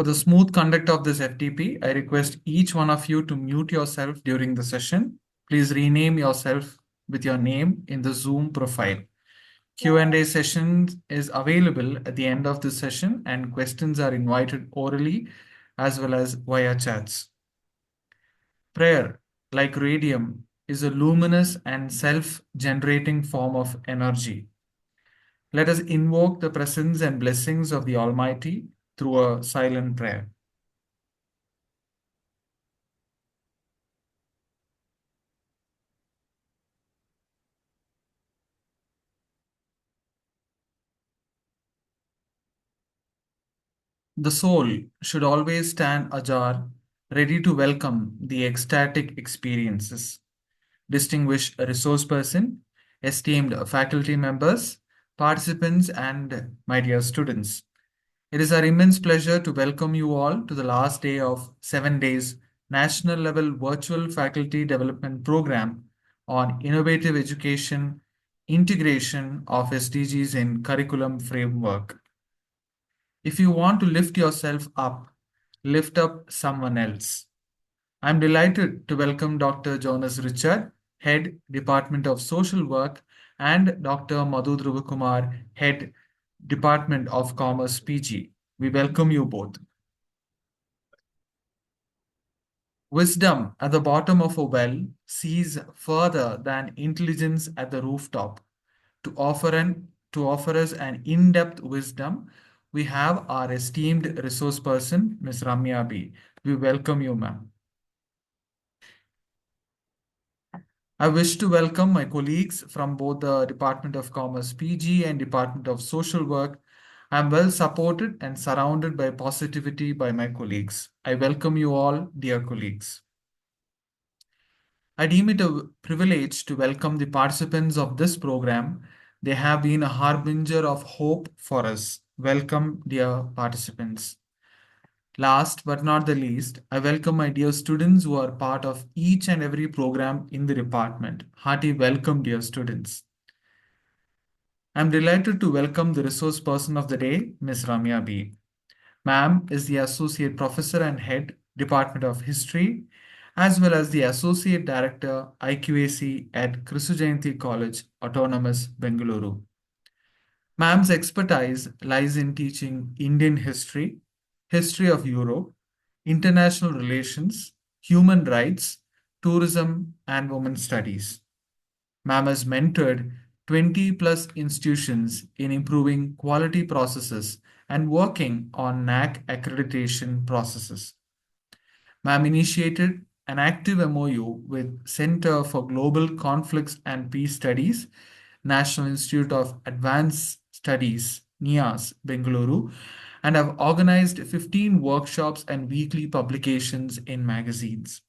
For the smooth conduct of this FTP, I request each one of you to mute yourself during the session. Please rename yourself with your name in the Zoom profile. Q&A session is available at the end of the session, and questions are invited orally as well as via chats. Prayer, like radium, is a luminous and self-generating form of energy. Let us invoke the presence and blessings of the Almighty through a silent prayer. The soul should always stand ajar, ready to welcome the ecstatic experiences. Distinguished resource person, esteemed faculty members, participants, and my dear students. It is our immense pleasure to welcome you all to the last day of 7 days national level virtual faculty development program on innovative education, integration of SDGs in curriculum framework. If you want to lift yourself up, lift up someone else. I'm delighted to welcome Dr. Jonas Richard, Head, Department of Social Work, and Dr. Madhu Dhruvakumar, Head, Department of Commerce PG. We welcome you both. Wisdom at the bottom of a well sees further than intelligence at the rooftop. To offer us an in-depth wisdom, we have our esteemed resource person, Ms. Ramya B. We welcome you, ma'am. I wish to welcome my colleagues from both the Department of Commerce PG and Department of Social Work. I am well supported and surrounded by positivity by my colleagues. I welcome you all, dear colleagues. I deem it a privilege to welcome the participants of this program. They have been a harbinger of hope for us. Welcome, dear participants. Last but not the least, I welcome my dear students who are part of each and every program in the department. Hearty welcome, dear students. I'm delighted to welcome the resource person of the day, Ms. Ramya B. Ma'am is the Associate Professor and Head, Department of History, as well as the Associate Director, IQAC at Kristu Jayanti College, Autonomous, Bengaluru. Ma'am's expertise lies in teaching Indian history, history of Europe, international relations, human rights, tourism, and women's studies. Ma'am has mentored 20 plus institutions in improving quality processes and working on NAC accreditation processes. Ma'am initiated an active MOU with Center for Global Conflicts and Peace Studies, National Institute of Advanced Studies, NIAS, Bengaluru, and have organized 15 workshops and weekly publications in magazines.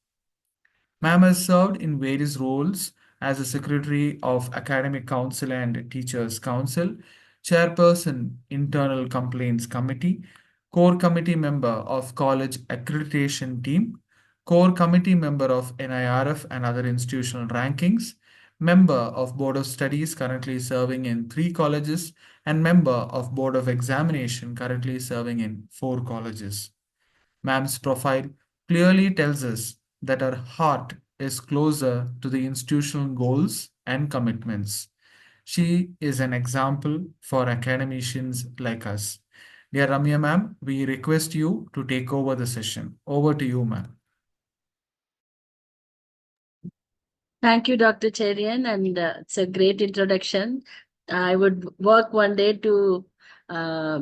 Ma'am has served in various roles as a Secretary of Academic Council and Teachers Council, Chairperson, Internal Complaints Committee, Core Committee Member of College Accreditation Team, Core Committee Member of NIRF and other institutional rankings, Member of Board of Studies currently serving in 3 colleges, and Member of Board of Examination currently serving in 4 colleges. Ma'am's profile clearly tells us that her heart is closer to the institutional goals and commitments. She is an example for academicians like us. Dear Ramya ma'am, we request you to take over the session. Over to you, ma'am. Thank you, Dr. Cherian, and it's a great introduction. I would work one day to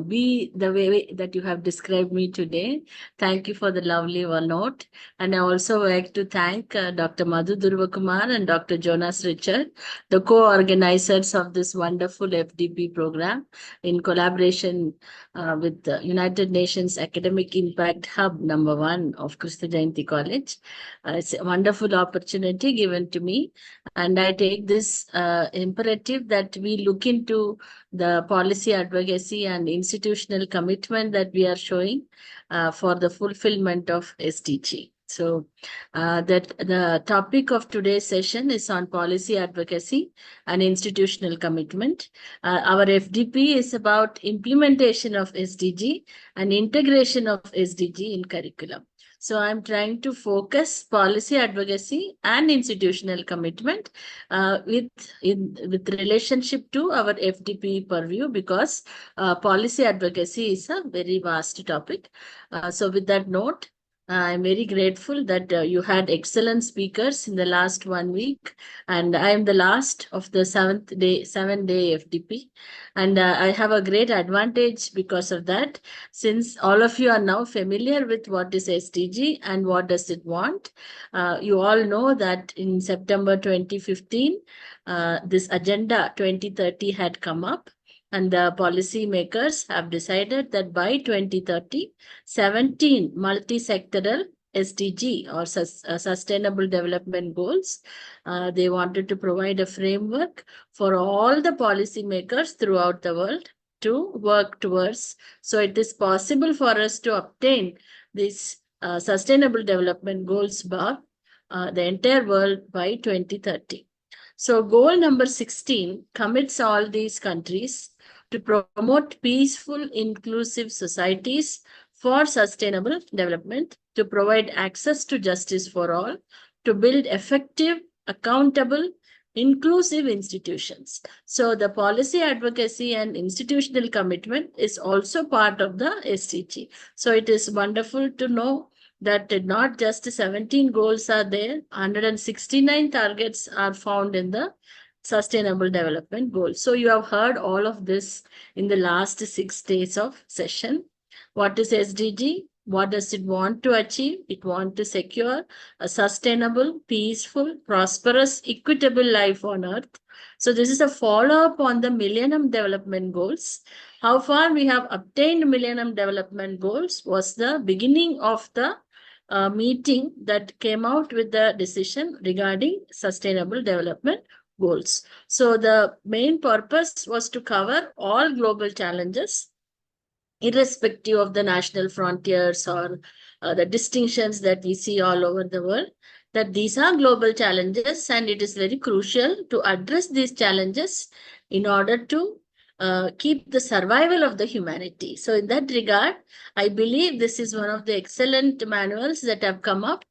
be the way that you have described me today. Thank you for the lovely one note. And I also like to thank Dr. Madhu Dhruvakumar and Dr. Jonas Richard, the co-organizers of this wonderful FDP program in collaboration with the United Nations Academic Impact Hub #1 of Kristu Jayanti College. It's a wonderful opportunity given to me, and I take this imperative that we look into the policy advocacy and institutional commitment that we are showing for the fulfillment of SDG. So that the topic of today's session is on policy advocacy and institutional commitment. Our FDP is about implementation of SDG and integration of SDG in curriculum. So I'm trying to focus policy advocacy and institutional commitment with relationship to our FDP purview, because policy advocacy is a very vast topic. So with that note, I'm very grateful that you had excellent speakers in the last 1 week, and I am the last of the 7-day FDP, and I have a great advantage because of that, since all of you are now familiar with what is SDG and what does it want. You all know that in September 2015, this Agenda 2030 had come up, and the policy makers have decided that by 2030, 17 multi-sectoral SDG or Sustainable Development Goals. They wanted to provide a framework for all the policymakers throughout the world to work towards. So it is possible for us to obtain these Sustainable Development Goals by the entire world by 2030. So goal number 16 commits all these countries to promote peaceful, inclusive societies for sustainable development, to provide access to justice for all, to build effective, accountable, inclusive institutions. So the policy advocacy and institutional commitment is also part of the SDG. So it is wonderful to know that not just 17 goals are there, 169 targets are found in the Sustainable Development Goals. So you have heard all of this in the last 6 days of session. What is SDG? What does it want to achieve? It wants to secure a sustainable, peaceful, prosperous, equitable life on Earth. So this is a follow-up on the Millennium Development Goals. How far we have obtained Millennium Development Goals was the beginning of the meeting that came out with the decision regarding Sustainable Development Goals. So the main purpose was to cover all global challenges, irrespective of the national frontiers or the distinctions that we see all over the world, that these are global challenges and it is very crucial to address these challenges in order to keep the survival of the humanity. So in that regard, I believe this is one of the excellent manuals that have come up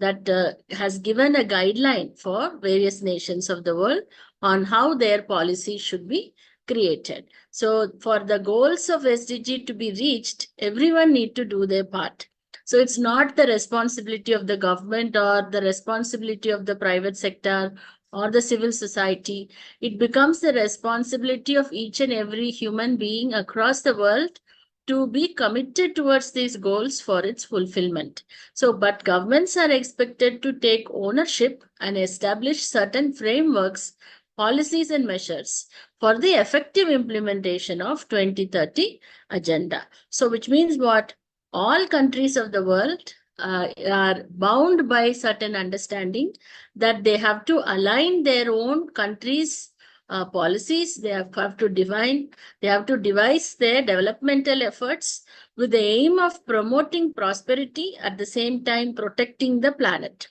that has given a guideline for various nations of the world on how their policy should be created. So for the goals of SDG to be reached, everyone need to do their part. So it's not the responsibility of the government or the responsibility of the private sector or the civil society. It becomes the responsibility of each and every human being across the world to be committed towards these goals for its fulfillment. So, but governments are expected to take ownership and establish certain frameworks, policies and measures for the effective implementation of 2030 agenda. So, which means what? All countries of the world are bound by certain understanding that they have to align their own countries' policies. They have to devise their developmental efforts with the aim of promoting prosperity, at the same time protecting the planet.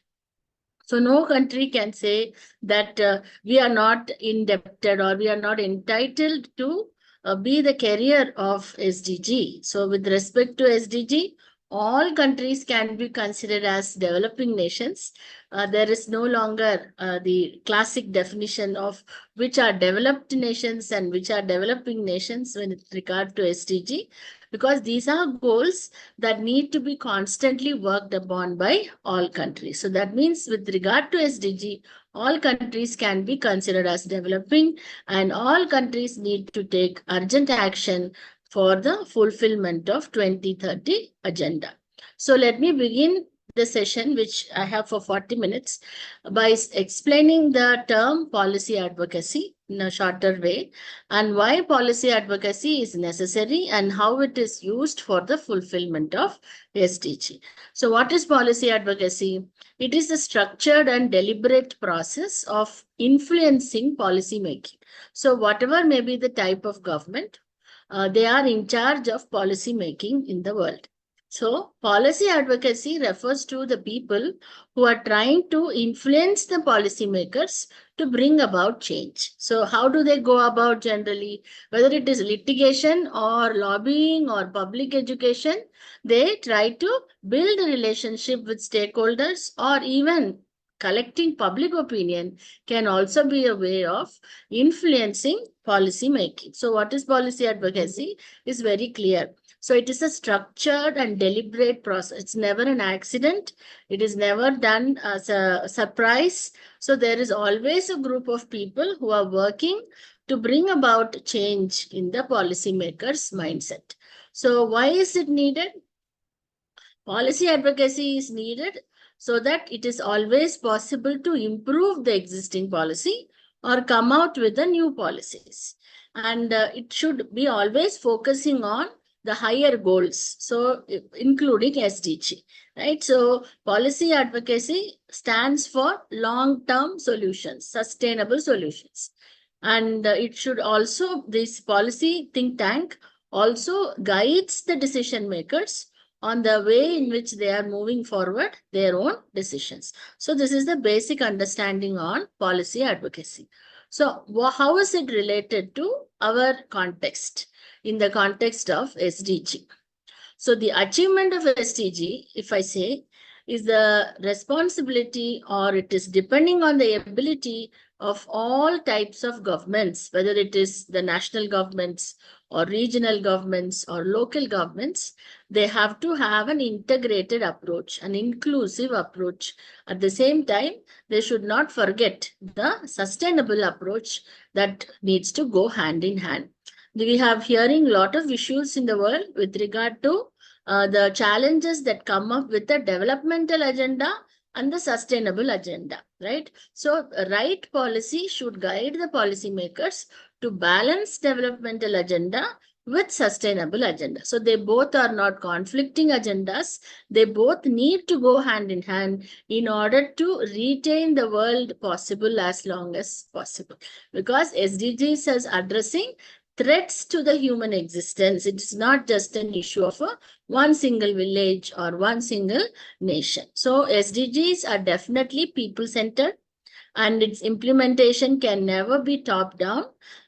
So no country can say that we are not indebted or we are not entitled to be the carrier of SDG. So with respect to SDG, all countries can be considered as developing nations. There is no longer the classic definition of which are developed nations and which are developing nations when it regards to SDG, because these are goals that need to be constantly worked upon by all countries. So that means with regard to SDG, all countries can be considered as developing and all countries need to take urgent action for the fulfillment of 2030 agenda. So let me begin the session, which I have for 40 minutes, by explaining the term policy advocacy in a shorter way and why policy advocacy is necessary and how it is used for the fulfillment of SDG. So what is policy advocacy? It is a structured and deliberate process of influencing policy making. So whatever may be the type of government, they are in charge of policy making in the world. So, policy advocacy refers to the people who are trying to influence the policymakers to bring about change. So, how do they go about generally? Whether it is litigation or lobbying or public education, they try to build a relationship with stakeholders, or even collecting public opinion can also be a way of influencing policy making. So, what is policy advocacy is very clear. So it is a structured and deliberate process. It's never an accident. It is never done as a surprise. So there is always a group of people who are working to bring about change in the policymaker's mindset. So why is it needed? Policy advocacy is needed so that it is always possible to improve the existing policy or come out with the new policies. And it should be always focusing on the higher goals, so including SDG, right? So policy advocacy stands for long-term solutions, sustainable solutions. And it should also, this policy think tank also guides the decision makers on the way in which they are moving forward their own decisions. So this is the basic understanding on policy advocacy. So how is it related to our context in the context of SDG? So the achievement of SDG, if I say, is the responsibility, or it is depending on the ability of all types of governments, whether it is the national governments or regional governments or local governments. They have to have an integrated approach, an inclusive approach. At the same time, they should not forget the sustainable approach that needs to go hand in hand. We have hearing a lot of issues in the world with regard to the challenges that come up with the developmental agenda and the sustainable agenda, right? So right policy should guide the policymakers to balance developmental agenda with sustainable agenda. So they both are not conflicting agendas. They both need to go hand in hand in order to retain the world possible as long as possible. Because SDGs is addressing threats to the human existence. It's not just an issue of one single village or one single nation. So SDGs are definitely people-centered, and its implementation can never be top-down,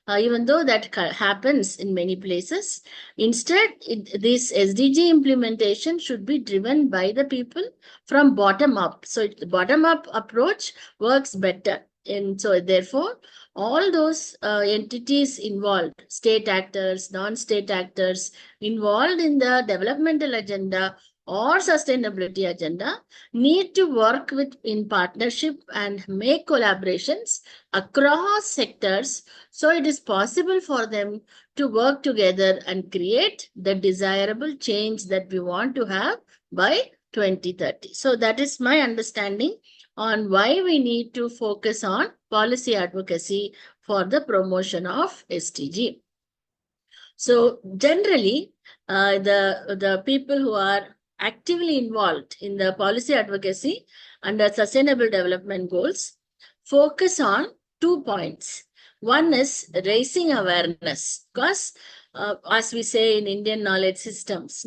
even though that happens in many places. Instead, this SDG implementation should be driven by the people from bottom up. So the bottom-up approach works better. And so therefore, all those entities involved, state actors, non-state actors involved in the developmental agenda or sustainability agenda, need to work in partnership and make collaborations across sectors, so it is possible for them to work together and create the desirable change that we want to have by 2030. So that is my understanding on why we need to focus on policy advocacy for the promotion of SDG. So generally, the people who are actively involved in the policy advocacy under sustainable development goals focus on 2 points. One is raising awareness, because as we say in Indian knowledge systems,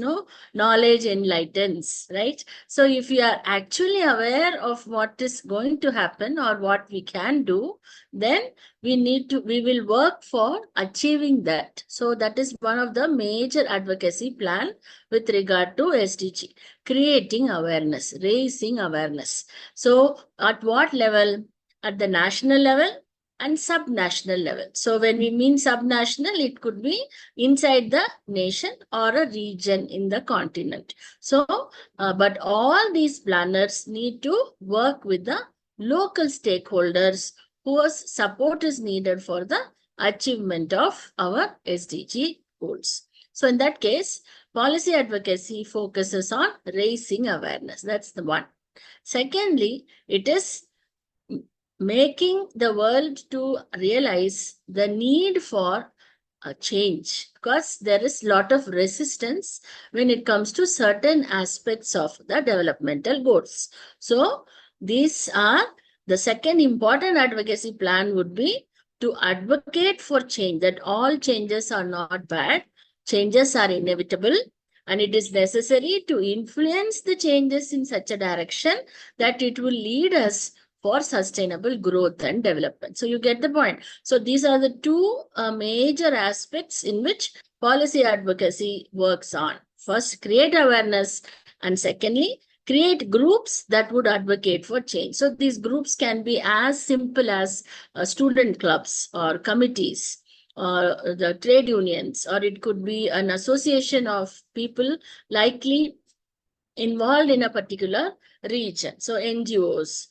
knowledge enlightens, right? So if you are actually aware of what is going to happen or what we can do, then we will work for achieving that. So that is one of the major advocacy plan with regard to SDG, creating awareness, raising awareness. So at what level? At the national level and subnational level. So when we mean subnational, it could be inside the nation or a region in the continent. So, but all these planners need to work with the local stakeholders whose support is needed for the achievement of our SDG goals. So in that case, policy advocacy focuses on raising awareness. That's the one. Secondly, it is making the world to realize the need for a change, because there is a lot of resistance when it comes to certain aspects of the developmental goals. So these are the second important advocacy plan would be to advocate for change, that all changes are not bad, changes are inevitable, and it is necessary to influence the changes in such a direction that it will lead us for sustainable growth and development. So you get the point. So these are the two major aspects in which policy advocacy works on. First, create awareness, and secondly, create groups that would advocate for change. So these groups can be as simple as student clubs or committees or the trade unions, or it could be an association of people likely involved in a particular region. So NGOs,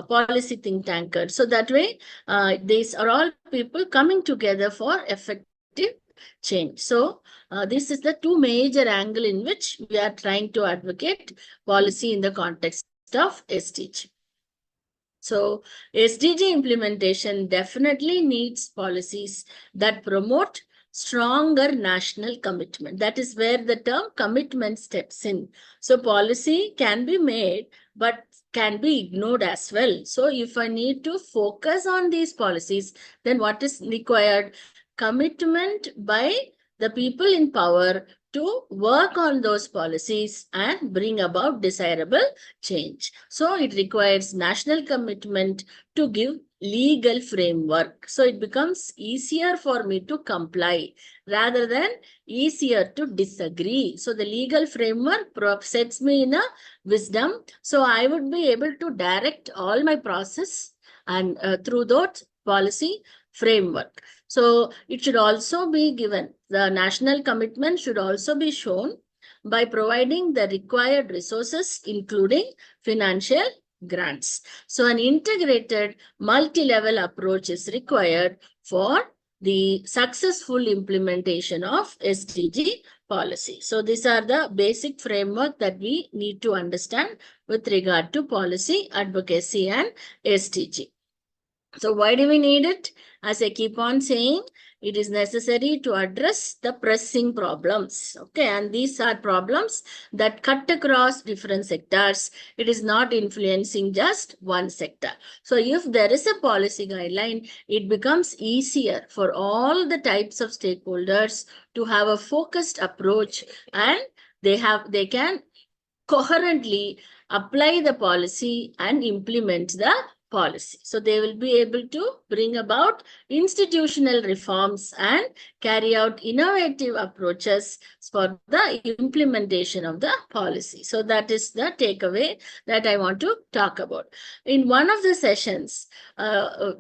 policy think tankers. So that way, these are all people coming together for effective change. So this is the two major angle in which we are trying to advocate policy in the context of SDG. So SDG implementation definitely needs policies that promote stronger national commitment. That is where the term commitment steps in. So policy can be made, but can be ignored as well. So if I need to focus on these policies, then what is required? Commitment by the people in power to work on those policies and bring about desirable change. So it requires national commitment to give legal framework. So it becomes easier for me to comply rather than easier to disagree. So the legal framework sets me in a wisdom. So I would be able to direct all my process and through that policy framework. So it should also be given, the national commitment should also be shown by providing the required resources, including financial grants. So an integrated multi-level approach is required for the successful implementation of SDG policy. So these are the basic framework that we need to understand with regard to policy advocacy and SDG. So why do we need it? As I keep on saying, it is necessary to address the pressing problems. Okay, and these are problems that cut across different sectors. It is not influencing just one sector. So if there is a policy guideline, it becomes easier for all the types of stakeholders to have a focused approach, and they can coherently apply the policy and implement the policy. So they will be able to bring about institutional reforms and carry out innovative approaches for the implementation of the policy. So that is the takeaway that I want to talk about. In one of the sessions,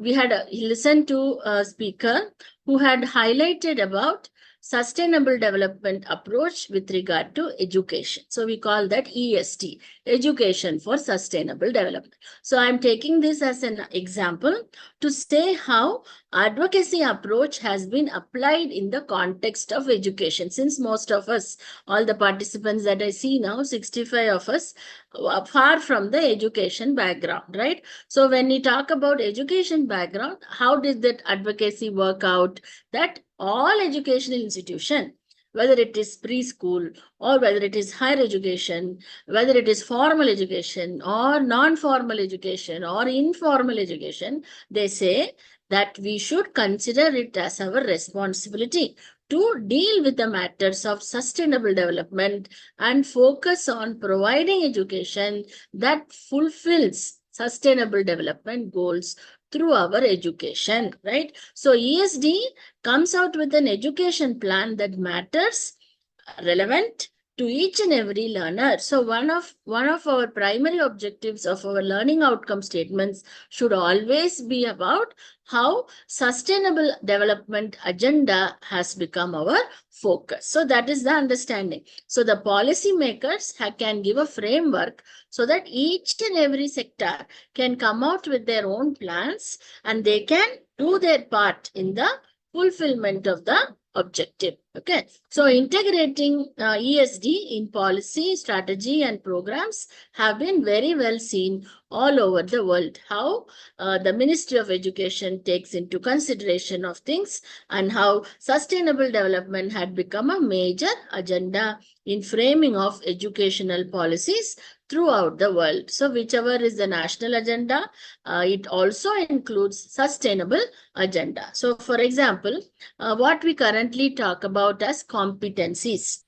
we had listened to a speaker who had highlighted about sustainable development approach with regard to education. So we call that ESD, Education for Sustainable Development. So I'm taking this as an example to say how advocacy approach has been applied in the context of education. Since most of us, all the participants that I see now, 65 of us, are far from the education background, right? So when we talk about education background, how did that advocacy work out? That all educational institution, whether it is preschool or whether it is higher education, whether it is formal education or non-formal education or informal education, they say that we should consider it as our responsibility to deal with the matters of sustainable development and focus on providing education that fulfills sustainable development goals through our education, right? So ESD comes out with an education plan that matters, relevant to each and every learner. So one of our primary objectives of our learning outcome statements should always be about how sustainable development agenda has become our focus. So that is the understanding. So the policy makers can give a framework so that each and every sector can come out with their own plans and they can do their part in the fulfillment of the objective. Okay, so integrating ESD in policy, strategy, and programs have been very well seen all over the world. How the Ministry of Education takes into consideration of things and how sustainable development had become a major agenda in framing of educational policies throughout the world. So whichever is the national agenda, it also includes sustainable agenda. So for example, what we currently talk about as competencies.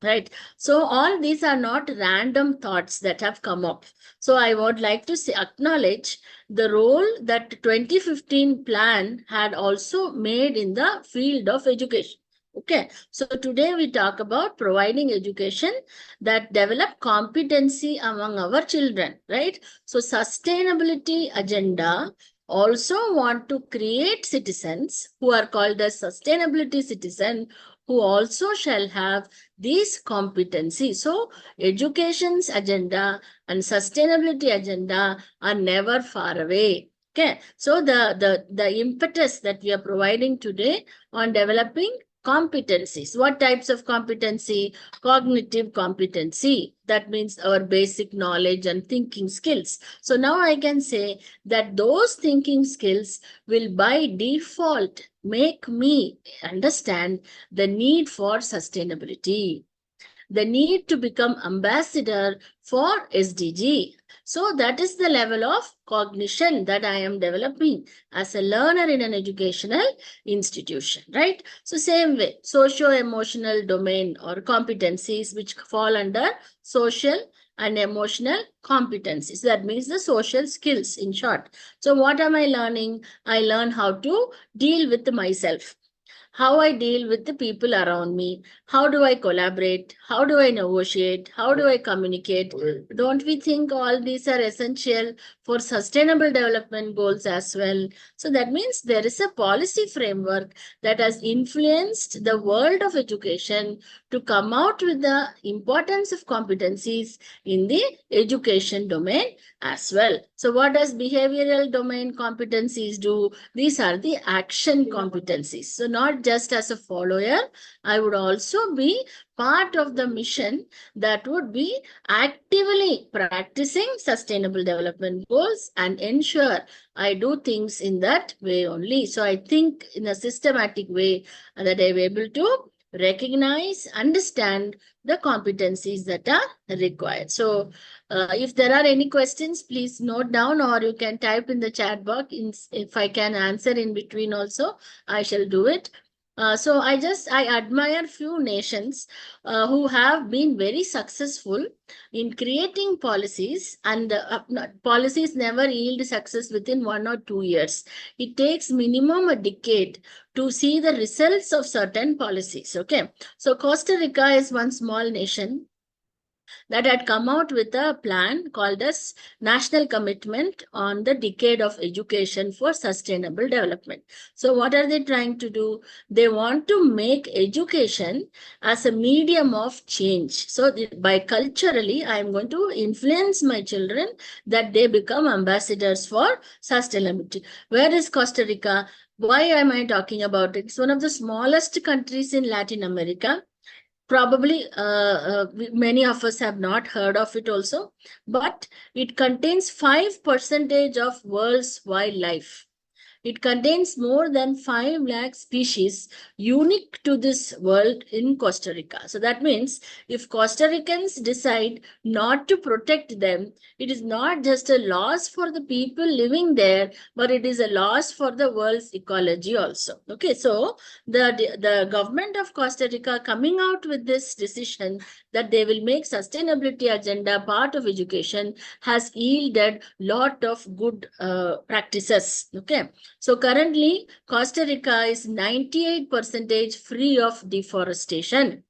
Right. So all these are not random thoughts that have come up. So I would like to say, acknowledge the role that 2015 plan had also made in the field of education. Okay. So today we talk about providing education that develop competency among our children, right? So sustainability agenda also want to create citizens who are called as sustainability citizen, who also shall have these competencies. So education's agenda and sustainability agenda are never far away. Okay, so the impetus that we are providing today on developing competencies. What types of competency? Cognitive competency. That means our basic knowledge and thinking skills. So now I can say that those thinking skills will by default make me understand the need for sustainability, the need to become ambassador for SDG. So that is the level of cognition that I am developing as a learner in an educational institution, right? So same way, socio-emotional domain or competencies which fall under social and emotional competencies. That means the social skills in short. So what am I learning? I learn how to deal with myself, how I deal with the people around me, how do I collaborate, how do I negotiate, how do I communicate. Don't we think all these are essential for sustainable development goals as well? So that means there is a policy framework that has influenced the world of education to come out with the importance of competencies in the education domain as well. So what does behavioral domain competencies do? These are the action competencies. So not just as a follower, I would also be part of the mission that would be actively practicing sustainable development goals and ensure I do things in that way only. So I think in a systematic way that I'm able to recognize, understand the competencies that are required. So if there are any questions, please note down or you can type in the chat box. If I can answer in between also, I shall do it. So I admire few nations who have been very successful in creating policies, and policies never yield success within 1 or 2 years. It takes minimum a decade to see the results of certain policies. Okay, so Costa Rica is one small nation that had come out with a plan called as National Commitment on the Decade of Education for Sustainable Development. So what are they trying to do? They want to make education as a medium of change. So by culturally, I am going to influence my children that they become ambassadors for sustainability. Where is Costa Rica? Why am I talking about it? It's one of the smallest countries in Latin America. Probably many of us have not heard of it also, but it contains 5% of world's wildlife. It contains more than 5 lakh species unique to this world in Costa Rica. So that means if Costa Ricans decide not to protect them, it is not just a loss for the people living there, but it is a loss for the world's ecology also. Okay, so the government of Costa Rica coming out with this decision that they will make sustainability agenda part of education has yielded lot of good practices. Okay, so currently, Costa Rica is 98% free of deforestation.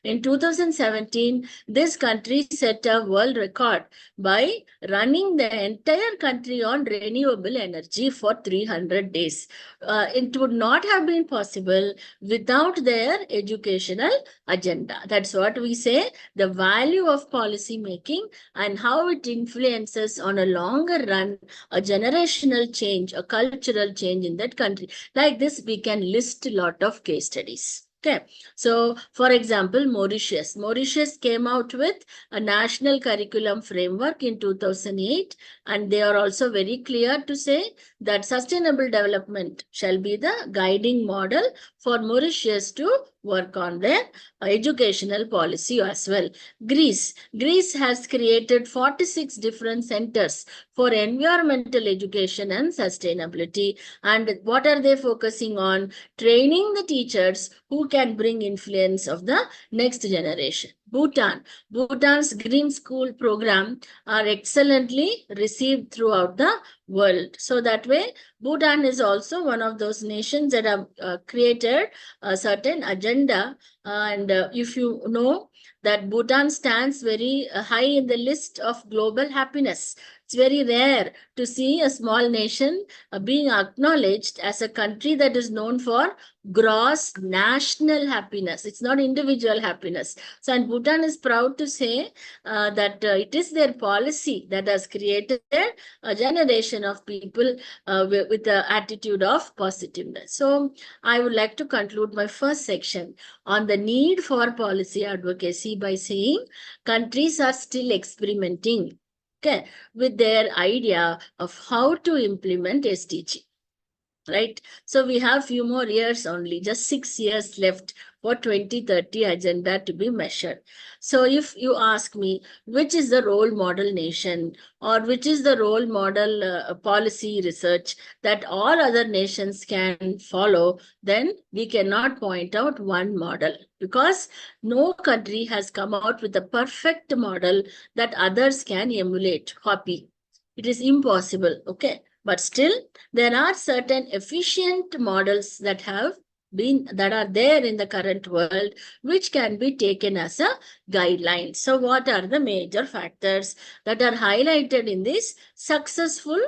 In 2017, this country set a world record by running the entire country on renewable energy for 300 days. It would not have been possible without their educational agenda. That's what we say, the value of policy making and how it influences on a longer run, a generational change, a cultural change in that country. Like this, we can list a lot of case studies. Okay, so for example, Mauritius. Mauritius came out with a national curriculum framework in 2008, and they are also very clear to say that sustainable development shall be the guiding model for Mauritius to work on their educational policy as well. Greece has created 46 different centers for environmental education and sustainability. And what are they focusing on? Training the teachers who can bring influence of the next generation. Bhutan's Green School program are excellently received throughout the world. So that way, Bhutan is also one of those nations that have created a certain agenda. And if you know that Bhutan stands very high in the list of global happiness. It's very rare to see a small nation being acknowledged as a country that is known for gross national happiness. It's not individual happiness. So, and Bhutan is proud to say that it is their policy that has created a generation of people with the attitude of positiveness. So, I would like to conclude my first section on the need for policy advocacy by saying countries are still experimenting, okay, with their idea of how to implement SDG. Right. So we have few more years only, just 6 years left for 2030 agenda to be measured. So if you ask me, which is the role model nation or which is the role model policy research that all other nations can follow, then we cannot point out one model because no country has come out with a perfect model that others can emulate, copy. It is impossible. Okay. But still, there are certain efficient models that are there in the current world, which can be taken as a guideline. So what are the major factors that are highlighted in these successful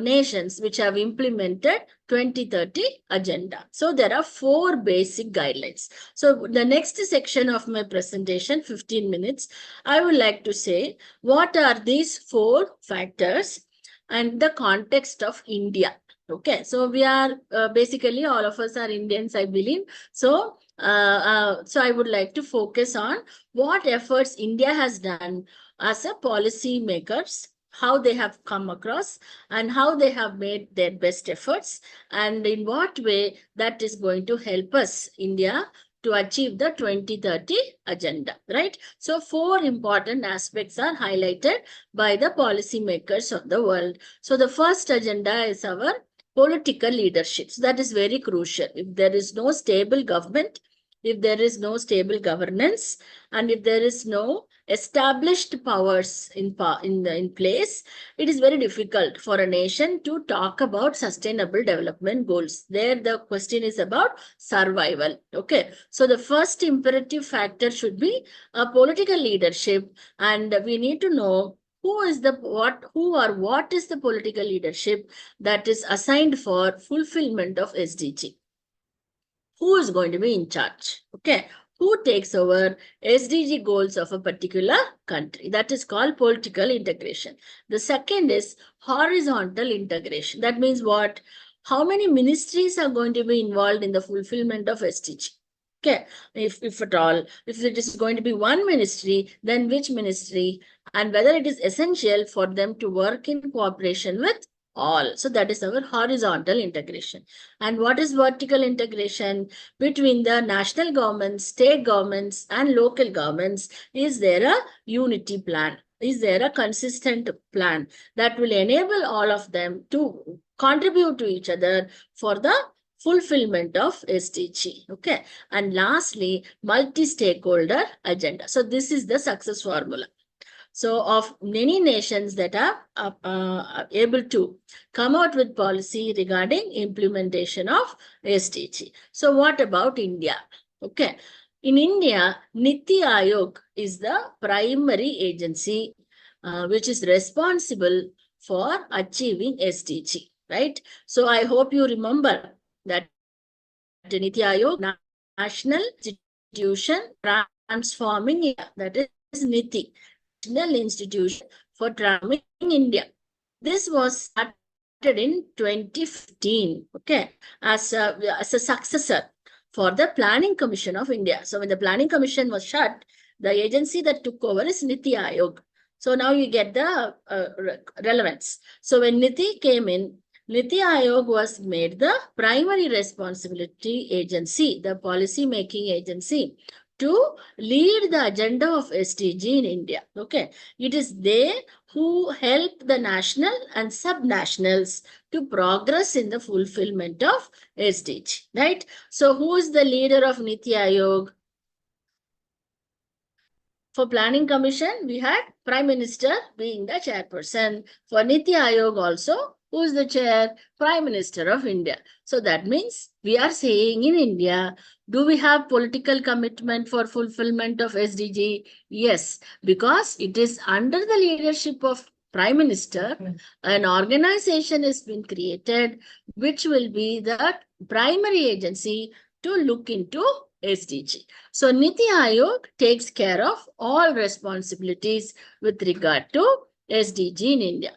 nations which have implemented 2030 agenda? So there are 4 basic guidelines. So the next section of my presentation, 15 minutes, I would like to say what are these 4 factors and the context of India. Okay, so we are basically all of us are Indians, I believe. So, so I would like to focus on what efforts India has done as a policy makers, how they have come across and how they have made their best efforts and in what way that is going to help us, India, to achieve the 2030 agenda, right? So 4 important aspects are highlighted by the policymakers of the world. So the first agenda is our political leadership. So that is very crucial. If there is no stable government, if there is no stable governance, and if there is no established powers in place, it is very difficult for a nation to talk about sustainable development goals. There, the question is about survival. Okay, so the first imperative factor should be a political leadership, and we need to know who is the what is the political leadership that is assigned for fulfillment of SDG. Who is going to be in charge? Okay, who takes over SDG goals of a particular country? That is called political integration. The second is horizontal integration. That means what? How many ministries are going to be involved in the fulfillment of SDG? Okay, if at all, if it is going to be one ministry, then which ministry, and whether it is essential for them to work in cooperation with all. So that is our horizontal integration. And what is vertical integration? Between the national governments, state governments, and local governments, is there a unity plan? Is there a consistent plan that will enable all of them to contribute to each other for the fulfillment of SDG? Okay. And lastly, multi-stakeholder agenda. So this is the success formula. So of many nations that are able to come out with policy regarding implementation of SDG. So what about India? Okay. In India, Niti Aayog is the primary agency which is responsible for achieving SDG, right? So I hope you remember that Niti Aayog, National Institution Transforming India, that is NITI. National Institution for Transforming India. This was started in 2015, okay, as a successor for the Planning Commission of India. So when the Planning Commission was shut, the agency that took over is Niti Aayog. So now you get the relevance. So when Niti came in, Niti Aayog was made the primary responsibility agency, the policy making agency, to lead the agenda of SDG in India. Okay, it is they who help the national and subnationals to progress in the fulfillment of SDG. Right. So, who is the leader of Niti Aayog? For Planning Commission, we had Prime Minister being the chairperson. For Niti Aayog also, who is the chair? Prime Minister of India. So that means we are saying in India, do we have political commitment for fulfillment of SDG? Yes, because it is under the leadership of Prime Minister, an organization has been created which will be the primary agency to look into SDG. So Niti Aayog takes care of all responsibilities with regard to SDG in India.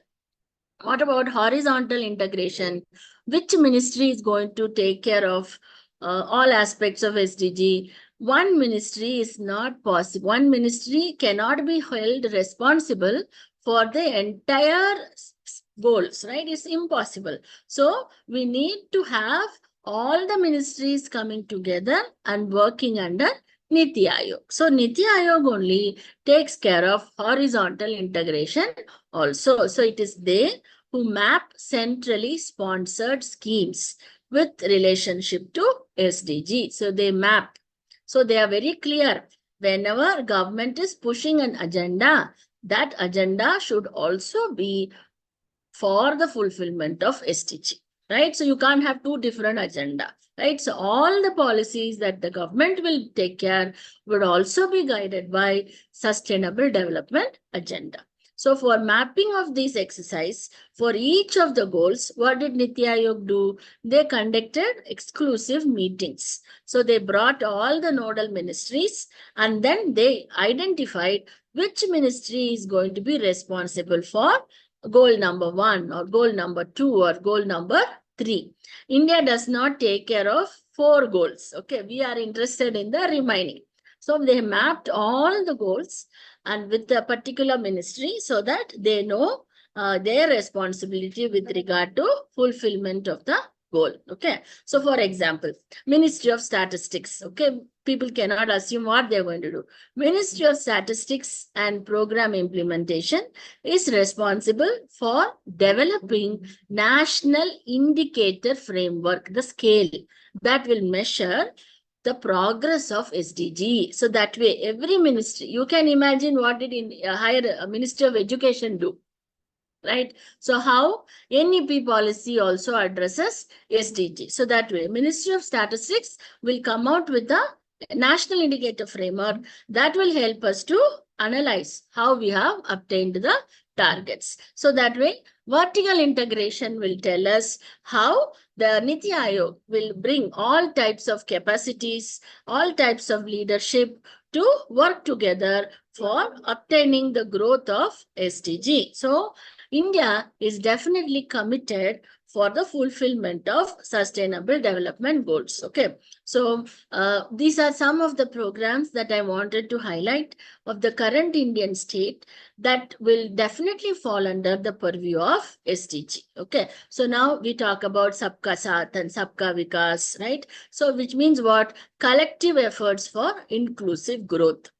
What about horizontal integration? Which ministry is going to take care of all aspects of SDG? One ministry is not possible. One ministry cannot be held responsible for the entire goals, right? It's impossible. So we need to have all the ministries coming together and working under Niti Aayog. So Niti Aayog only takes care of horizontal integration also. So it is they who map centrally sponsored schemes with relationship to SDG. So they map. So they are very clear. Whenever government is pushing an agenda, that agenda should also be for the fulfillment of SDG, right? So you can't have two different agenda, right? So all the policies that the government will take care would also be guided by sustainable development agenda. So for mapping of this exercise, for each of the goals, what did Niti Aayog do? They conducted exclusive meetings. So they brought all the nodal ministries and then they identified which ministry is going to be responsible for goal number 1 or goal number 2 or goal number 3. India does not take care of 4 goals. Okay, we are interested in the remaining. So they mapped all the goals and with a particular ministry so that they know their responsibility with regard to fulfillment of the goal. Okay, so for example, Ministry of Statistics. Okay, people cannot assume what they're going to do. Ministry of Statistics and Program Implementation is responsible for developing national indicator framework, the scale that will measure the progress of SDG. So that way, every ministry, you can imagine what did higher Ministry of Education do, right? So how NEP policy also addresses SDG. So that way, Ministry of Statistics will come out with a national indicator framework that will help us to analyze how we have obtained the targets. So that way, vertical integration will tell us how the Niti Aayog will bring all types of capacities, all types of leadership to work together for obtaining the growth of SDG. So India is definitely committed for the fulfillment of sustainable development goals. Okay, so these are some of the programs that I wanted to highlight of the current Indian state that will definitely fall under the purview of SDG. Okay, so now we talk about Sabka Saath and Sabka Vikas, right? So which means what? Collective efforts for inclusive growth.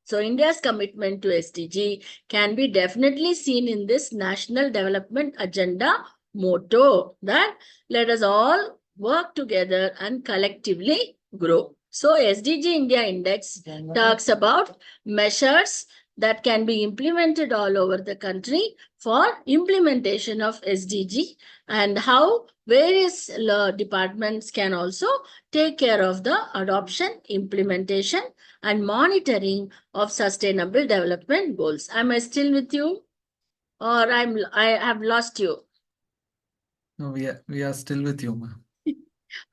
So India's commitment to SDG can be definitely seen in this National Development Agenda motto that let us all work together and collectively grow. So SDG India Index talks about measures that can be implemented all over the country for implementation of SDG and how various departments can also take care of the adoption, implementation and monitoring of sustainable development goals. Am I still with you or I have lost you? No, we are still with you, ma'am.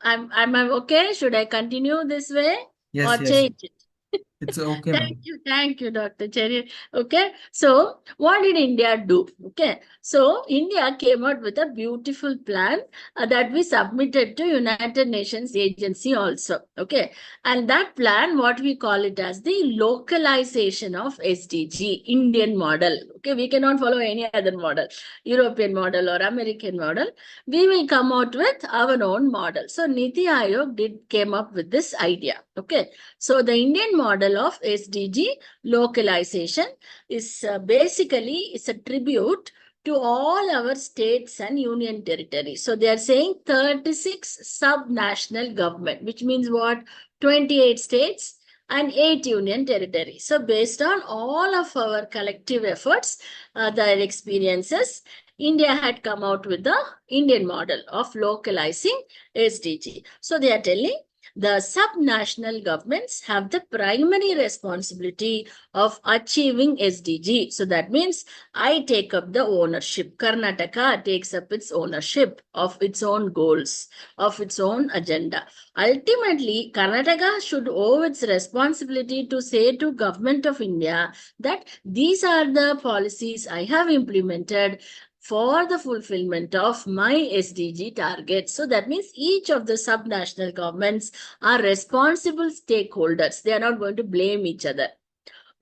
Am I okay? Should I continue this way or Yes, yes. change it? It's okay, ma'am. Thank you, Dr. Cherry. Okay, so what did India do? Okay, so India came out with a beautiful plan that we submitted to United Nations agency also. Okay, and that plan, what we call it as the localization of SDG, Indian model. Okay, we cannot follow any other model, European model or American model. We will come out with our own model. So Niti Aayog came up with this idea. Okay, so the Indian model of SDG localization is basically it's a tribute to all our states and union territories. So they are saying 36 sub-national government, which means what? 28 states and 8 union territories. So based on all of our collective efforts, their experiences, India had come out with the Indian model of localizing SDG. So they are telling the sub-national governments have the primary responsibility of achieving SDG. So that means I take up the ownership. Karnataka takes up its ownership of its own goals, of its own agenda. Ultimately, Karnataka should owe its responsibility to say to Government of India that these are the policies I have implemented for the fulfillment of my SDG targets. So that means each of the sub-national governments are responsible stakeholders. They are not going to blame each other.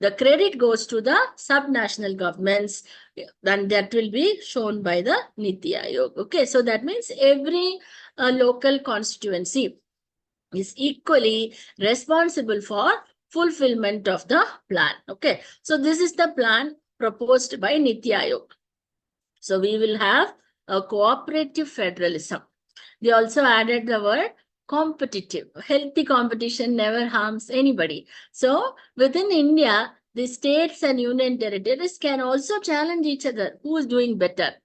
The credit goes to the sub-national governments, and that will be shown by the Niti Aayog. Okay, so that means every local constituency is equally responsible for fulfillment of the plan. Okay, so this is the plan proposed by Niti Aayog. So we will have a cooperative federalism. They also added the word competitive. Healthy competition never harms anybody. So within India, the states and union territories can also challenge each other. Who is doing better?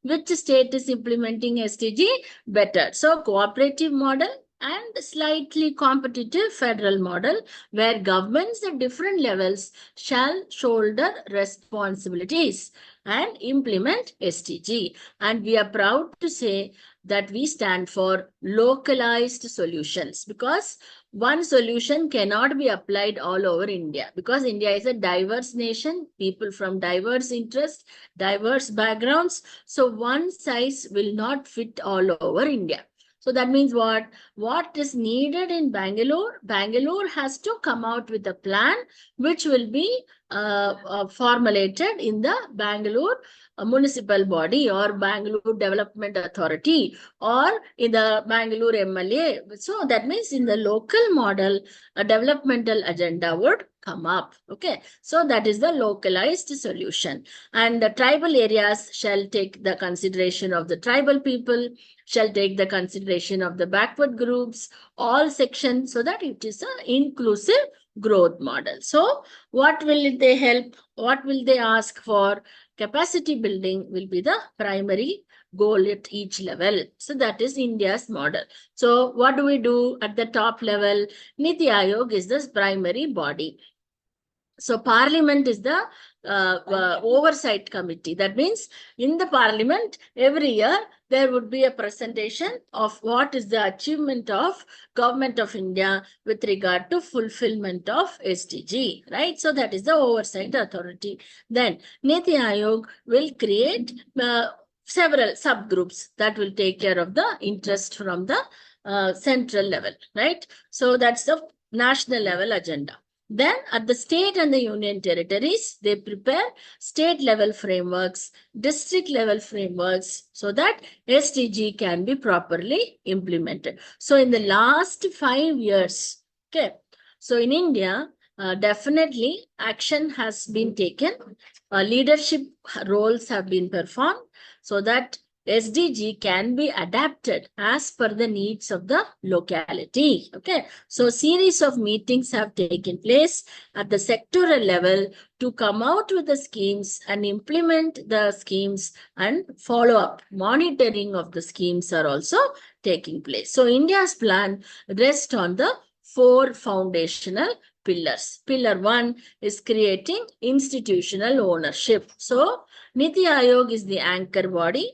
Which state is implementing SDG better? So cooperative model and slightly competitive federal model where governments at different levels shall shoulder responsibilities and implement SDG. And we are proud to say that we stand for localized solutions because one solution cannot be applied all over India because India is a diverse nation, people from diverse interests, diverse backgrounds. So one size will not fit all over India. So that means what? What is needed in Bangalore? Bangalore has to come out with a plan which will be formulated in the Bangalore municipal body or Bangalore Development Authority or in the Bangalore MLA. So that means in the local model, a developmental agenda would come up. Okay, so that is the localized solution. And the tribal areas shall take the consideration of the tribal people, shall take the consideration of the backward groups, all sections, so that it is an inclusive growth model. So what will they help? What will they ask for? Capacity building will be the primary goal at each level. So that is India's model. So what do we do at the top level? Niti Aayog is the primary body. So Parliament is the oversight committee. That means in the Parliament, every year, there would be a presentation of what is the achievement of Government of India with regard to fulfillment of SDG, right? So that is the oversight authority. Then Niti Aayog will create several subgroups that will take care of the interest from the central level, right? So that's the national level agenda. Then at the state and the union territories, they prepare state level frameworks, district level frameworks so that SDG can be properly implemented. So in the last 5 years, okay, so in India, definitely action has been taken. Leadership roles have been performed so that SDG can be adapted as per the needs of the locality. Okay, so series of meetings have taken place at the sectoral level to come out with the schemes and implement the schemes and follow up. Monitoring of the schemes are also taking place. So India's plan rests on the 4 foundational pillars. Pillar 1 is creating institutional ownership. So Niti Aayog is the anchor body.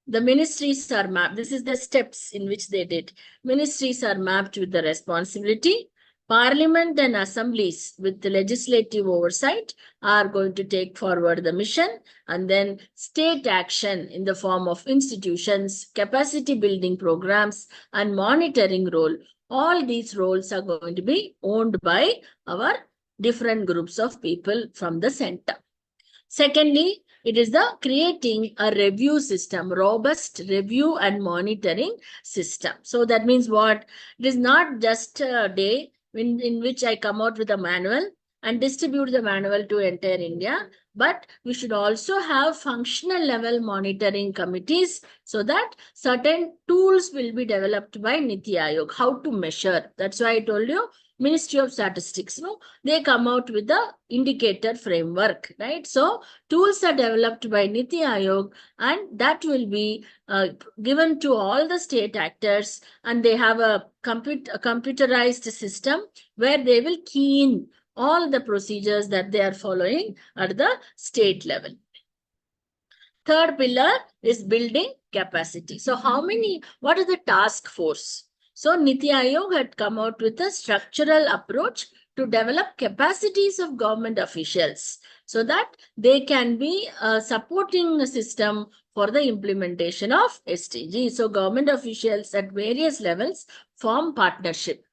The ministries are mapped. This is the steps in which they did. Ministries are mapped with the responsibility. Parliament and assemblies with the legislative oversight are going to take forward the mission, and then state action in the form of institutions, capacity building programs, and monitoring role. All these roles are going to be owned by our different groups of people from the center. Secondly, it is the creating a review system, robust review and monitoring system. So that means what? It is not just a day in which I come out with a manual and distribute the manual to entire India, but we should also have functional level monitoring committees so that certain tools will be developed by Niti Aayog, how to measure. That's why I told you Ministry of Statistics, they come out with the indicator framework, right? So tools are developed by Niti Aayog, and that will be given to all the state actors, and they have a computerized system where they will key in all the procedures that they are following at the state level. Third pillar is building capacity. So what is the task force? So Niti Aayog had come out with a structural approach to develop capacities of government officials so that they can be supporting a system for the implementation of SDGs. So government officials at various levels form partnership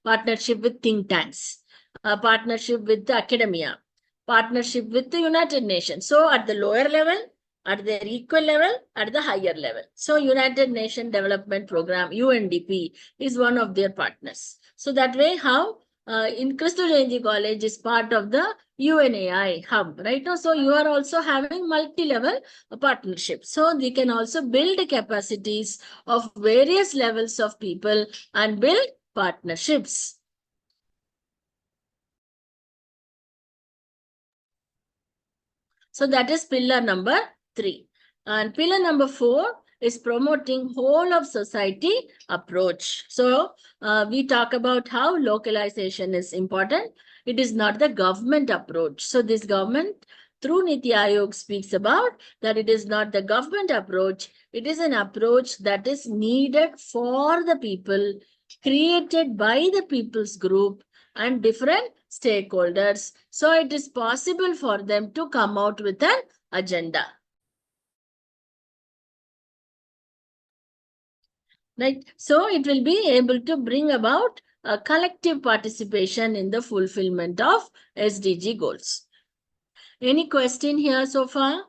with think tanks, partnership with the academia, partnership with the United Nations. So at the lower level, at their equal level, at the higher level. So United Nations Development Program, UNDP, is one of their partners. So that way, how in Kristu Jayanti College is part of the UNAI hub, right? So you are also having multi-level partnerships. So they can also build capacities of various levels of people and build partnerships. So that is pillar number 3. And pillar number 4 is promoting whole of society approach. So we talk about how localization is important. It is not the government approach. So this government through Niti Aayog speaks about that it is not the government approach. It is an approach that is needed for the people, created by the people's group and different stakeholders. So it is possible for them to come out with an agenda. Right. So it will be able to bring about a collective participation in the fulfillment of SDG goals. Any question here so far?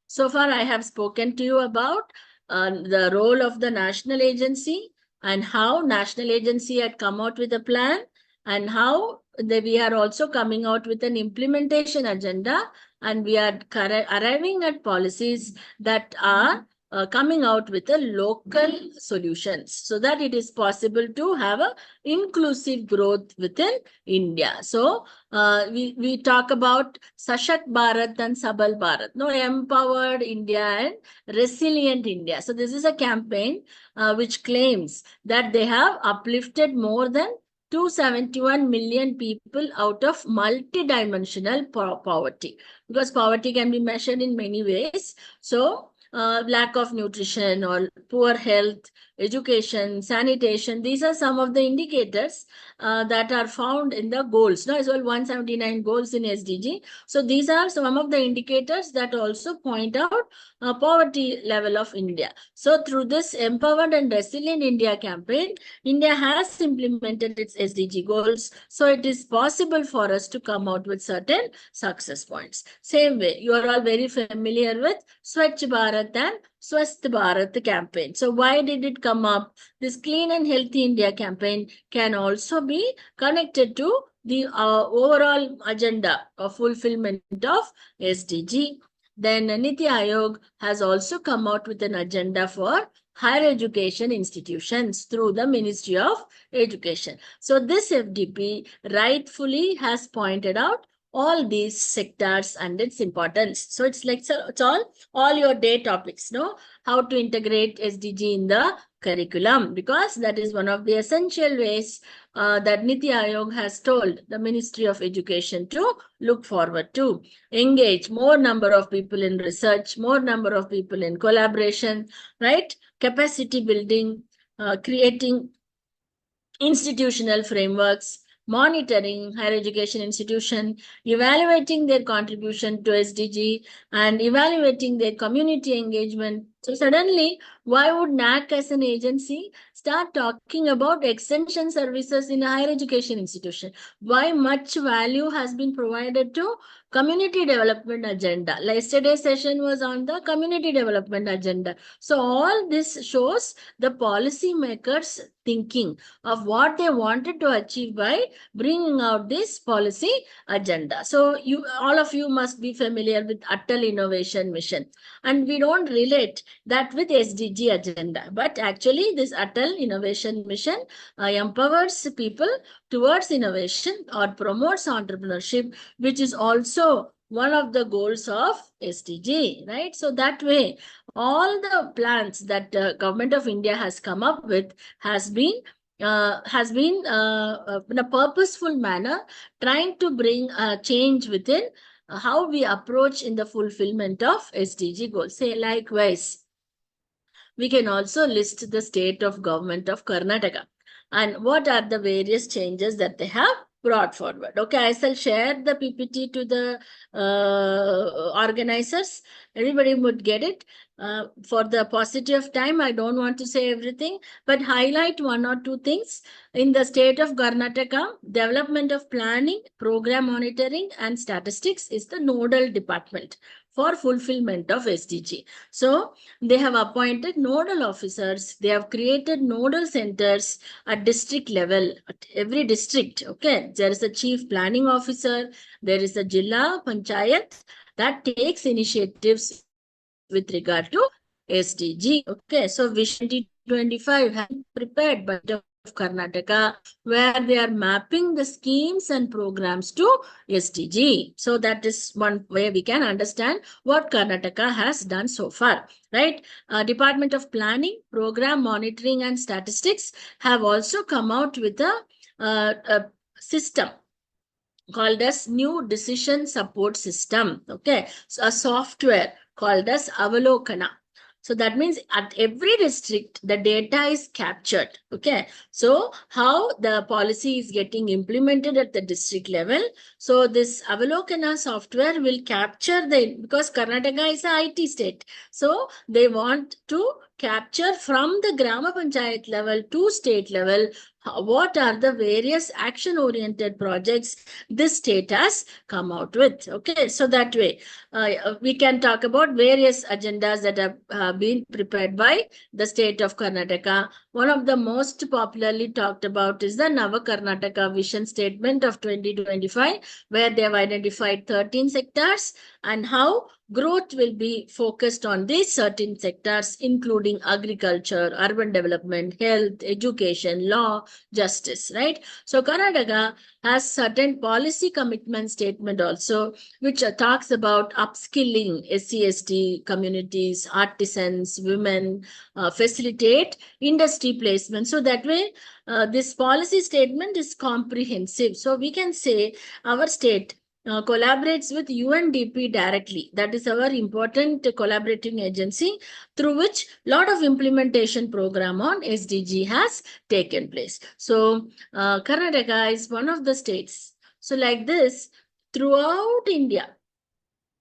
So far, I have spoken to you about the role of the national agency and how national agency had come out with a plan and how we are also coming out with an implementation agenda, and we are arriving at policies that are coming out with a local solutions so that it is possible to have a inclusive growth within India. So we talk about Sashakt Bharat and Sabal Bharat, empowered India and resilient India. So this is a campaign which claims that they have uplifted more than 271 million people out of multidimensional poverty, because poverty can be measured in many ways. So lack of nutrition or poor health, education, sanitation, these are some of the indicators that are found in the goals. As well, 179 goals in SDG. So these are some of the indicators that also point out poverty level of India. So through this Empowered and Resilient India campaign, India has implemented its SDG goals. So it is possible for us to come out with certain success points. Same way, you are all very familiar with Swachh Bharat and Swasth Bharat campaign. So why did it come up? This Clean and Healthy India campaign can also be connected to the overall agenda of fulfillment of SDG. Then Niti Aayog has also come out with an agenda for higher education institutions through the Ministry of Education. So this FDP rightfully has pointed out all these sectors and its importance. So it's like, so it's all your day topics, no? How to integrate SDG in the curriculum, because that is one of the essential ways that Niti Aayog has told the Ministry of Education to look forward to. Engage more number of people in research, more number of people in collaboration, right? Capacity building, creating institutional frameworks, monitoring higher education institution, evaluating their contribution to SDG, and evaluating their community engagement. So suddenly, why would NAC as an agency start talking about extension services in a higher education institution? Why much value has been provided to community development agenda? Yesterday's session was on the community development agenda. So all this shows the policy makers thinking of what they wanted to achieve by bringing out this policy agenda. So all of you must be familiar with Atal Innovation Mission, and we don't relate that with SDG agenda, but actually this Atal Innovation Mission empowers people towards innovation or promotes entrepreneurship, which is also one of the goals of SDG, right? So that way, all the plans that government of India has come up with has been in a purposeful manner, trying to bring a change within how we approach in the fulfillment of SDG goals. Say likewise, we can also list the state of government of Karnataka and what are the various changes that they have brought forward. Okay, I shall share the PPT to the organizers. Everybody would get it. For the paucity of time, I don't want to say everything, but highlight one or two things. In the state of Karnataka, development of planning, program monitoring, and statistics is the nodal department for fulfillment of SDG. So they have appointed nodal officers. They have created nodal centers at district level, at every district. Okay, there is a chief planning officer. There is a Jilla Panchayat that takes initiatives with regard to SDG. Okay, so Vision 2025 has been prepared by the of Karnataka, where they are mapping the schemes and programs to SDG. So that is one way we can understand what Karnataka has done so far, right? Department of Planning, Program Monitoring and Statistics have also come out with a system called as New Decision Support System. Okay, so a software called as Avalokana. So that means at every district, the data is captured. Okay. So how the policy is getting implemented at the district level. So this Avalokana software will capture because Karnataka is an IT state. So they want to capture from the Grama Panchayat level to state level what are the various action-oriented projects this state has come out with. Okay, so that way we can talk about various agendas that have been prepared by the state of Karnataka. One of the most popularly talked about is the Nava Karnataka Vision Statement of 2025, where they have identified 13 sectors and how growth will be focused on these certain sectors, including agriculture, urban development, health, education, law, justice, right? So Karnataka has certain policy commitment statement also, which talks about upskilling SC/ST communities, artisans, women, facilitate industry placement. So that way, this policy statement is comprehensive. So we can say our state collaborates with UNDP directly. That is our important collaborating agency through which a lot of implementation program on SDG has taken place. So Karnataka is one of the states. So like this, throughout India,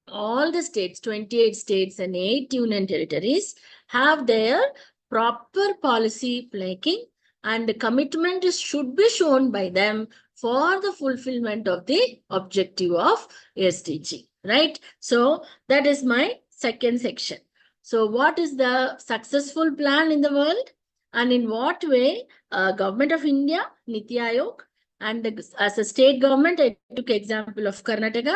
all the states, 28 states and 8 union territories have their proper policy making, and the commitment should be shown by them for the fulfillment of the objective of SDG, right? So that is my second section. So what is the successful plan in the world, and in what way Government of India, Niti Aayog, and as a state government, I took example of Karnataka,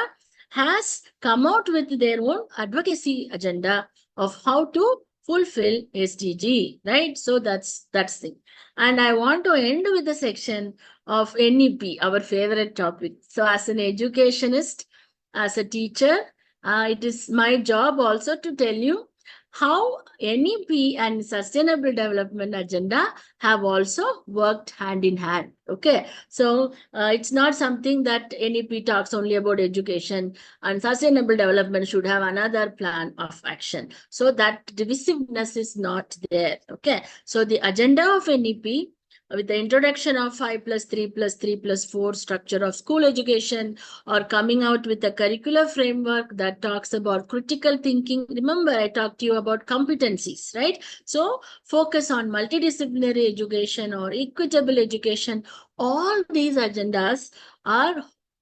has come out with their own advocacy agenda of how to fulfill SDG, right? So that's thing. And I want to end with the section of NEP, our favorite topic. So as an educationist, as a teacher, it is my job also to tell you how NEP and Sustainable Development Agenda have also worked hand in hand. Okay, so it's not something that NEP talks only about education, and sustainable development should have another plan of action. So that divisiveness is not there. Okay, so the agenda of NEP, with the introduction of 5 plus 3 plus 3 plus 4 structure of school education, or coming out with a curricular framework that talks about critical thinking. Remember, I talked to you about competencies, right? So focus on multidisciplinary education or equitable education. All these agendas are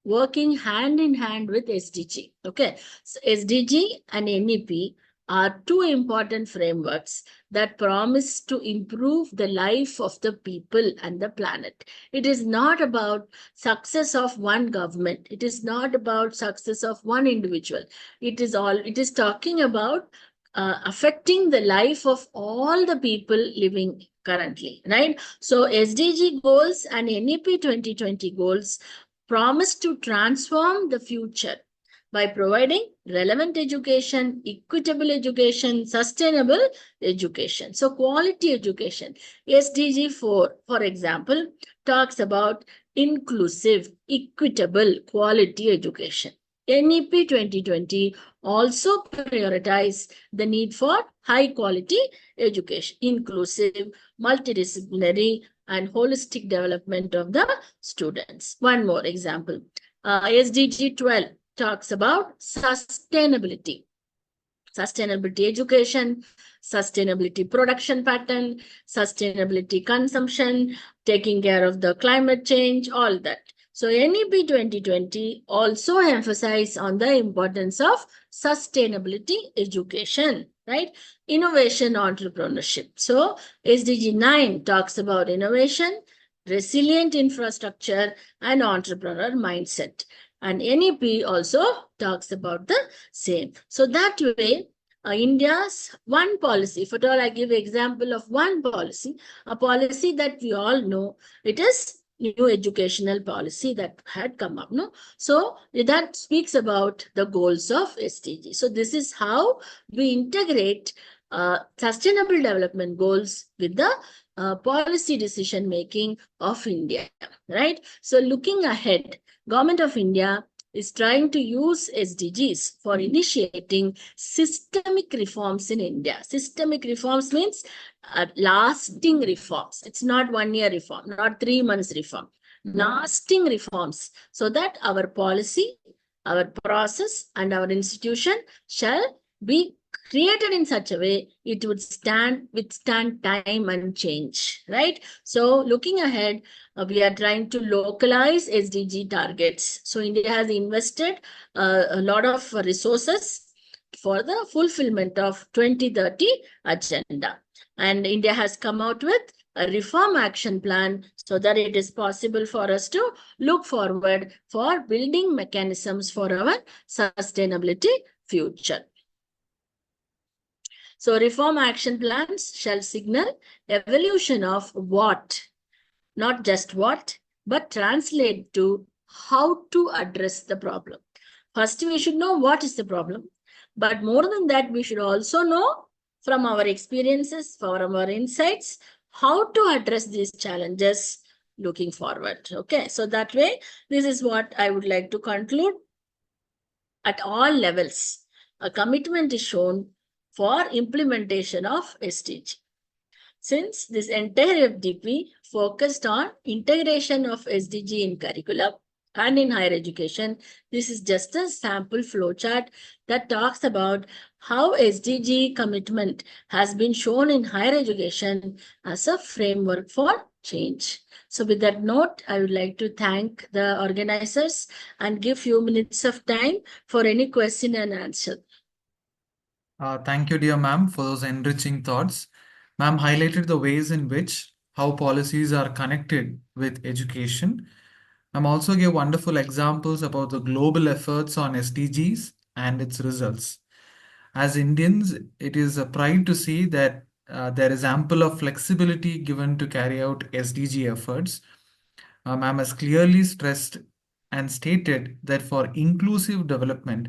working hand in hand with SDG. Okay, so SDG and NEP are two important frameworks that promise to improve the life of the people and the planet. It is not about success of one government. It is not about success of one individual. It is talking about affecting the life of all the people living currently, right? So SDG goals and NEP 2020 goals promise to transform the future by providing relevant education, equitable education, sustainable education. So quality education. SDG 4, for example, talks about inclusive, equitable, quality education. NEP 2020 also prioritize the need for high quality education, inclusive, multidisciplinary, and holistic development of the students. One more example. SDG 12 talks about sustainability. Sustainability education, sustainability production pattern, sustainability consumption, taking care of the climate change, all that. So NEP 2020 also emphasize on the importance of sustainability education, right? Innovation entrepreneurship. So SDG 9 talks about innovation, resilient infrastructure, and entrepreneur mindset. And NEP also talks about the same. So that way, India's one policy, if at all I give example of one policy, a policy that we all know, it is new educational policy that had come up. No, so that speaks about the goals of SDG. So this is how we integrate sustainable development goals with the policy decision making of India, right? So looking ahead, Government of India is trying to use SDGs for initiating systemic reforms in India. Systemic reforms means lasting reforms. It's not 1 year reform, not 3 months reform, lasting reforms, so that our policy, our process, and our institution shall be created in such a way it would withstand time and change, right? So looking ahead, we are trying to localize SDG targets. So India has invested a lot of resources for the fulfillment of 2030 agenda. And India has come out with a reform action plan so that it is possible for us to look forward for building mechanisms for our sustainability future. So reform action plans shall signal evolution of what, not just what, but translate to how to address the problem. First, we should know what is the problem. But more than that, we should also know from our experiences, from our insights, how to address these challenges looking forward. Okay, so that way, this is what I would like to conclude. At all levels, a commitment is shown for implementation of SDG. Since this entire FDP focused on integration of SDG in curriculum and in higher education, this is just a sample flowchart that talks about how SDG commitment has been shown in higher education as a framework for change. So with that note, I would like to thank the organizers and give few minutes of time for any question and answer. Thank you, dear ma'am, for those enriching thoughts. Ma'am highlighted the ways in which how policies are connected with education. Ma'am also gave wonderful examples about the global efforts on SDGs and its results. As Indians, it is a pride to see that there is ample of flexibility given to carry out SDG efforts. Ma'am has clearly stressed and stated that for inclusive development,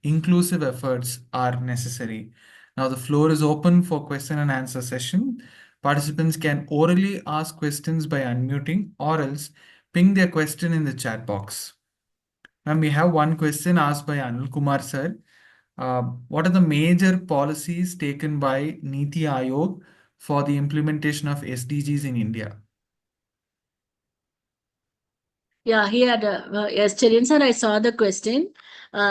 inclusive efforts are necessary. Now, the floor is open for question and answer session. Participants can orally ask questions by unmuting or else ping their question in the chat box. Ma'am, we have one question asked by Anil Kumar sir. What are the major policies taken by Niti Aayog for the implementation of SDGs in India? Yeah, he had, yes, Cherian sir, I saw the question.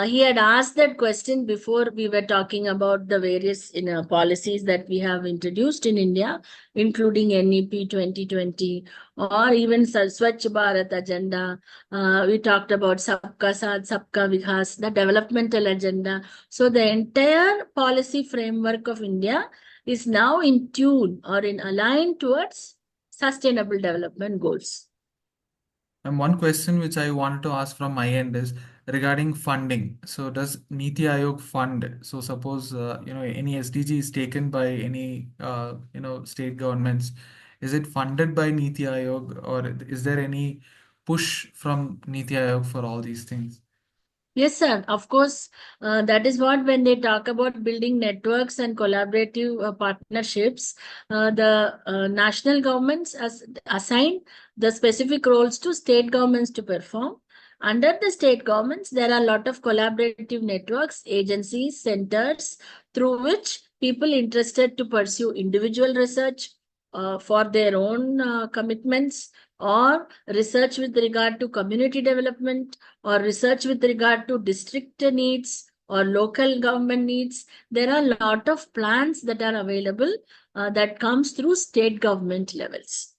He had asked that question before we were talking about the various policies that we have introduced in India, including NEP 2020 or even Swachh Bharat agenda. We talked about Sabka Saath, Sabka Vikas, the developmental agenda. So the entire policy framework of India is now in tune or in aligned towards sustainable development goals. And one question which I wanted to ask from my end is regarding funding. So does Niti Aayog fund? So suppose any SDG is taken by any state governments, is it funded by Niti Aayog or is there any push from Niti Aayog for all these things? Yes, sir. Of course, that is what when they talk about building networks and collaborative partnerships, the national governments assign the specific roles to state governments to perform. Under the state governments, there are a lot of collaborative networks, agencies, centers through which people interested to pursue individual research for their own commitments or research with regard to community development or research with regard to district needs or local government needs. There are a lot of plans that are available that comes through state government levels.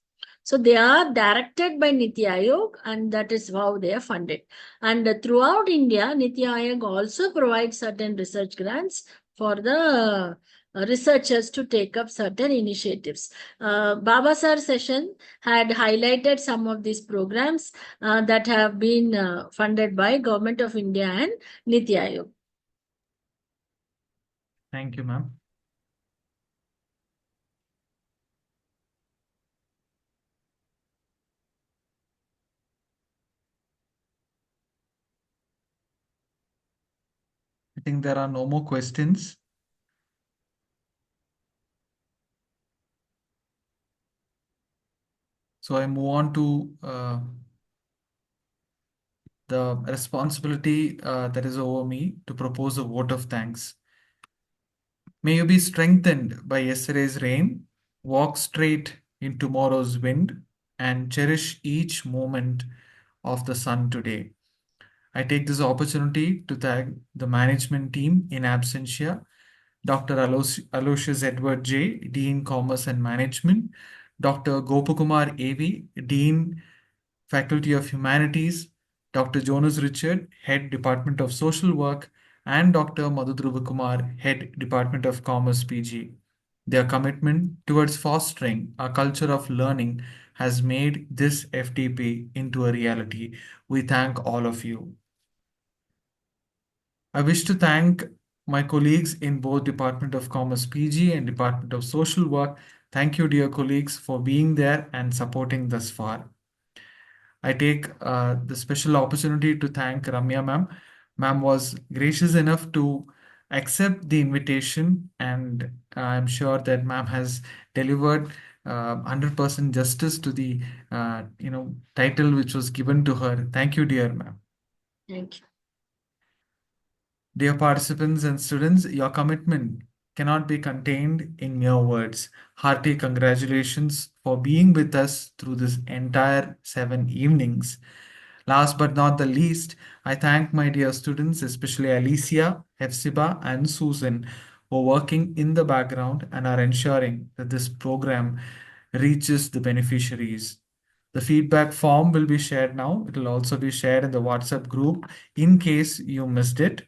So they are directed by Niti Aayog and that is how they are funded. And throughout India, Niti Aayog also provides certain research grants for the researchers to take up certain initiatives. Baba Sir session had highlighted some of these programs that have been funded by Government of India and Niti Aayog. Thank you, ma'am. I think there are no more questions. So I move on to the responsibility that is over me to propose a vote of thanks. May you be strengthened by yesterday's rain, walk straight in tomorrow's wind, and cherish each moment of the sun today. I take this opportunity to thank the management team in absentia, Dr. Aloysius Edward J., Dean Commerce and Management, Dr. Gopakumar A.V., Dean Faculty of Humanities, Dr. Jonas Richard, Head Department of Social Work, and Dr. Madhudruva Kumar, Head Department of Commerce PG. Their commitment towards fostering a culture of learning has made this FDP into a reality. We thank all of you. I wish to thank my colleagues in both Department of Commerce PG and Department of Social Work. Thank you, dear colleagues, for being there and supporting thus far. I take the special opportunity to thank Ramya ma'am. Ma'am was gracious enough to accept the invitation, and I'm sure that ma'am has delivered 100% justice to the title which was given to her. Thank you, dear ma'am. Thank you. Dear participants and students, your commitment cannot be contained in mere words. Hearty congratulations for being with us through this entire 7 evenings. Last but not the least, I thank my dear students, especially Alicia, Hefsiba, and Susan, for working in the background and are ensuring that this program reaches the beneficiaries. The feedback form will be shared now. It will also be shared in the WhatsApp group in case you missed it.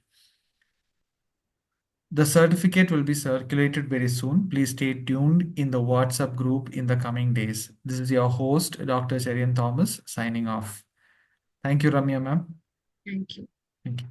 The certificate will be circulated very soon. Please stay tuned in the WhatsApp group in the coming days. This is your host, Dr. Cherian Thomas, signing off. Thank you, Ramya ma'am. Thank you. Thank you.